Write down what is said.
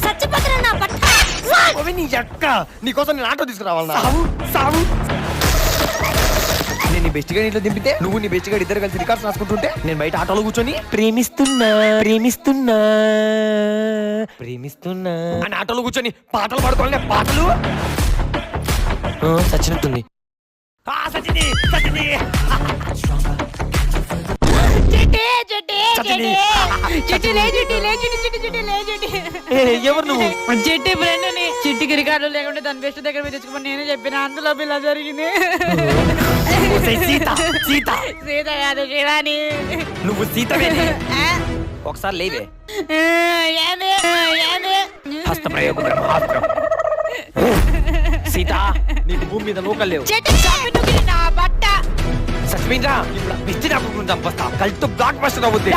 చచ్చిపోతున్నా నా బట్ట. నీ అక్క నీకోసం నేను ఆటో తీసుకురావాలన్నా. నేను నీ బెస్ట్ గాడి ఇంట్లో దింపితే నువ్వు నీ బెస్ట్ గాడి ఇద్దరు కలిసి రికార్డ్స్ రాసుకుంటుంటే నేను బయట ఆటోలో కూర్చొని ప్రేమిస్తున్నా ప్రేమిస్తున్నా ప్రేమిస్తున్నా అని ఆటోలో కూర్చొని పాటలు పాడుకోవాలి. పాటలు సచ్చినట్టుంది. ఎవరు నువ్వు? చిట్టి ఫ్రెండ్ ని. చిట్టికి రికార్డులు లేకుంటే దాని బెస్ట్ దగ్గర పోయి తెచ్చుకోమని నేనే చెప్పిన. అందులో ఇలా జరిగింది. సీత సీత సీత కాదు శివాని. నువ్వు సీతవేనే. ఒకసారి లేవే. హస్త ప్రయోగం బ్రహ్మాస్త్రం. సీత నీకు భూమి మీద నూకలు లేవు. సస్మిన్ రా ఇప్పుడు బెస్ట్ నాకు చంపస్తా. కల్తు బ్లాక్ బస్టర్ అవుద్ది.